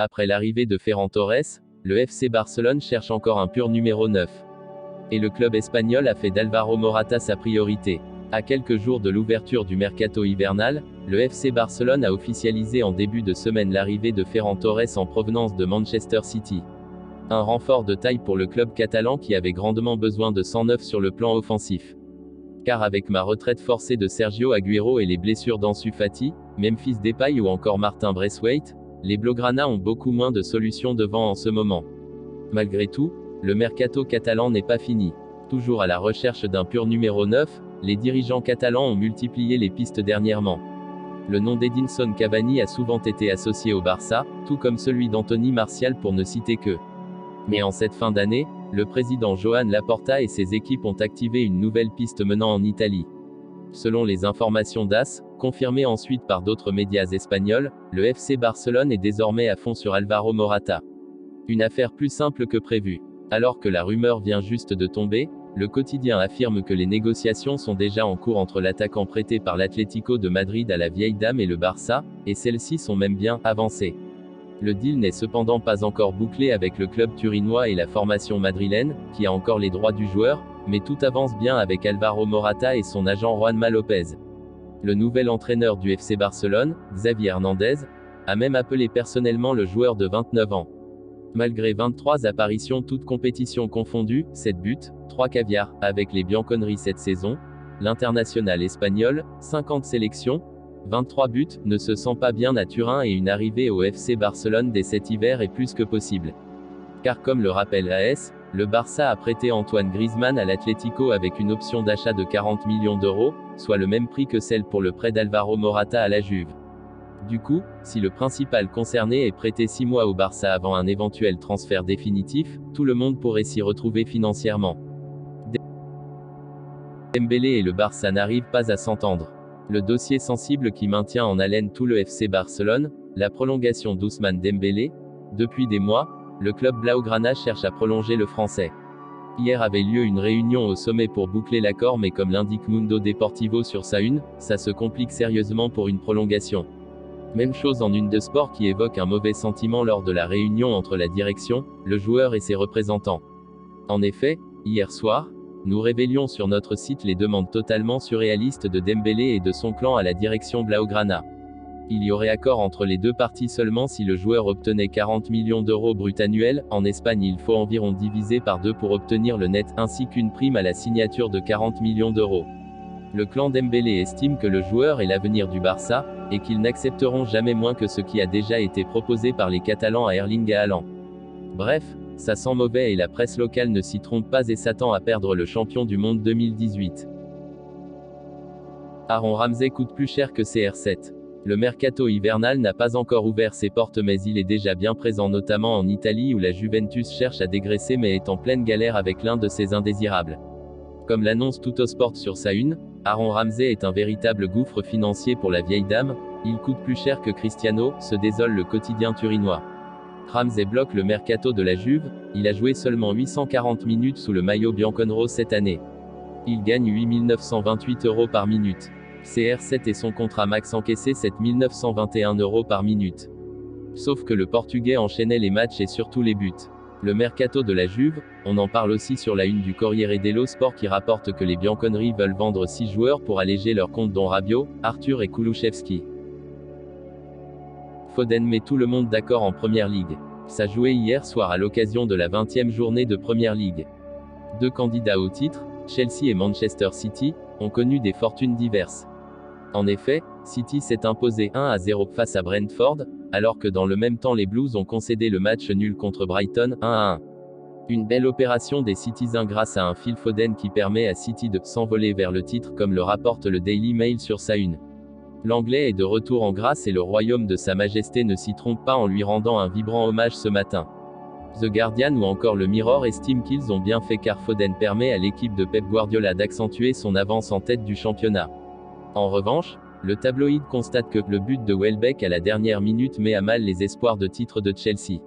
Après l'arrivée de Ferran Torres, le FC Barcelone cherche encore un pur numéro 9. Et le club espagnol a fait d'Alvaro Morata sa priorité. À quelques jours de l'ouverture du mercato hivernal, le FC Barcelone a officialisé en début de semaine l'arrivée de Ferran Torres en provenance de Manchester City. Un renfort de taille pour le club catalan qui avait grandement besoin de 109 sur le plan offensif. Car avec ma retraite forcée de Sergio Agüero et les blessures d'Ansu Fati, Memphis Depay ou encore Martin Braithwaite, les Blaugrana ont beaucoup moins de solutions devant en ce moment. Malgré tout, le mercato catalan n'est pas fini. Toujours à la recherche d'un pur numéro 9, les dirigeants catalans ont multiplié les pistes dernièrement. Le nom d'Edinson Cavani a souvent été associé au Barça, tout comme celui d'Anthony Martial pour ne citer que. Mais en cette fin d'année, le président Joan Laporta et ses équipes ont activé une nouvelle piste menant en Italie. Selon les informations d'AS, confirmées ensuite par d'autres médias espagnols, le FC Barcelone est désormais à fond sur Alvaro Morata. Une affaire plus simple que prévu. Alors que la rumeur vient juste de tomber, le quotidien affirme que les négociations sont déjà en cours entre l'attaquant prêté par l'Atlético de Madrid à la vieille dame et le Barça, et celles-ci sont même bien avancées. Le deal n'est cependant pas encore bouclé avec le club turinois et la formation madrilène, qui a encore les droits du joueur, mais tout avance bien avec Alvaro Morata et son agent Juanma Lopez. Le nouvel entraîneur du FC Barcelone, Xavi Hernandez, a même appelé personnellement le joueur de 29 ans. Malgré 23 apparitions toutes compétitions confondues, 7 buts, 3 caviars, avec les Bianconeri cette saison, l'international espagnol, 50 sélections, 23 buts, ne se sent pas bien à Turin et une arrivée au FC Barcelone dès cet hiver est plus que possible. Car comme le rappelle AS, le Barça a prêté Antoine Griezmann à l'Atlético avec une option d'achat de 40 millions d'euros, soit le même prix que celle pour le prêt d'Alvaro Morata à la Juve. Du coup, si le principal concerné est prêté 6 mois au Barça avant un éventuel transfert définitif, tout le monde pourrait s'y retrouver financièrement. Dembélé et le Barça n'arrivent pas à s'entendre. Le dossier sensible qui maintient en haleine tout le FC Barcelone, la prolongation d'Ousmane Dembélé. Depuis des mois, le club Blaugrana cherche à prolonger le Français. Hier avait lieu une réunion au sommet pour boucler l'accord, mais comme l'indique Mundo Deportivo sur sa une, ça se complique sérieusement pour une prolongation. Même chose en une de sport qui évoque un mauvais sentiment lors de la réunion entre la direction, le joueur et ses représentants. En effet, hier soir, nous révélions sur notre site les demandes totalement surréalistes de Dembélé et de son clan à la direction Blaugrana. Il y aurait accord entre les deux parties seulement si le joueur obtenait 40 millions d'euros brut annuels. En Espagne, il faut environ diviser par 2 pour obtenir le net, ainsi qu'une prime à la signature de 40 millions d'euros. Le clan Dembélé estime que le joueur est l'avenir du Barça, et qu'ils n'accepteront jamais moins que ce qui a déjà été proposé par les Catalans à Erling Haaland. Bref, ça sent mauvais et la presse locale ne s'y trompe pas et s'attend à perdre le champion du monde 2018. Aaron Ramsey coûte plus cher que CR7. Le mercato hivernal n'a pas encore ouvert ses portes, mais il est déjà bien présent, notamment en Italie où la Juventus cherche à dégraisser mais est en pleine galère avec l'un de ses indésirables. Comme l'annonce Tuttosport sur sa une, Aaron Ramsey est un véritable gouffre financier pour la vieille dame, il coûte plus cher que Cristiano, se désole le quotidien turinois. Ramsey bloque le mercato de la Juve, il a joué seulement 840 minutes sous le maillot bianconero cette année. Il gagne 8 928 € par minute. CR7 et son contrat max encaissé 7 921 € par minute. Sauf que le Portugais enchaînait les matchs et surtout les buts. Le mercato de la Juve, on en parle aussi sur la une du Corriere dello Sport qui rapporte que les Bianconeri veulent vendre 6 joueurs pour alléger leur compte, dont Rabiot, Arthur et Kulusevski. Foden met tout le monde d'accord en Première Ligue. Ça jouait hier soir à l'occasion de la 20e journée de Première Ligue. Deux candidats au titre, Chelsea et Manchester City, ont connu des fortunes diverses. En effet, City s'est imposé 1-0 face à Brentford, alors que dans le même temps les Blues ont concédé le match nul contre Brighton, 1-1. Une belle opération des Citizens grâce à un Phil Foden qui permet à City de s'envoler vers le titre, comme le rapporte le Daily Mail sur sa une. L'Anglais est de retour en grâce et le royaume de Sa Majesté ne s'y trompe pas en lui rendant un vibrant hommage ce matin. The Guardian ou encore le Mirror estiment qu'ils ont bien fait car Foden permet à l'équipe de Pep Guardiola d'accentuer son avance en tête du championnat. En revanche, le tabloïd constate que le but de Welbeck à la dernière minute met à mal les espoirs de titre de Chelsea.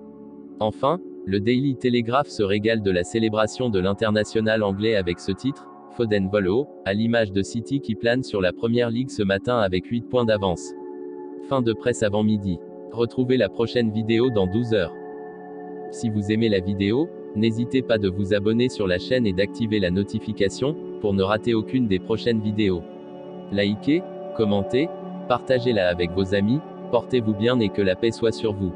Enfin, le Daily Telegraph se régale de la célébration de l'international anglais avec ce titre, Foden vole haut, à l'image de City qui plane sur la Première Ligue ce matin avec 8 points d'avance. Fin de presse avant midi. Retrouvez la prochaine vidéo dans 12 heures. Si vous aimez la vidéo, n'hésitez pas de vous abonner sur la chaîne et d'activer la notification, pour ne rater aucune des prochaines vidéos. Likez, commentez, partagez-la avec vos amis, portez-vous bien et que la paix soit sur vous.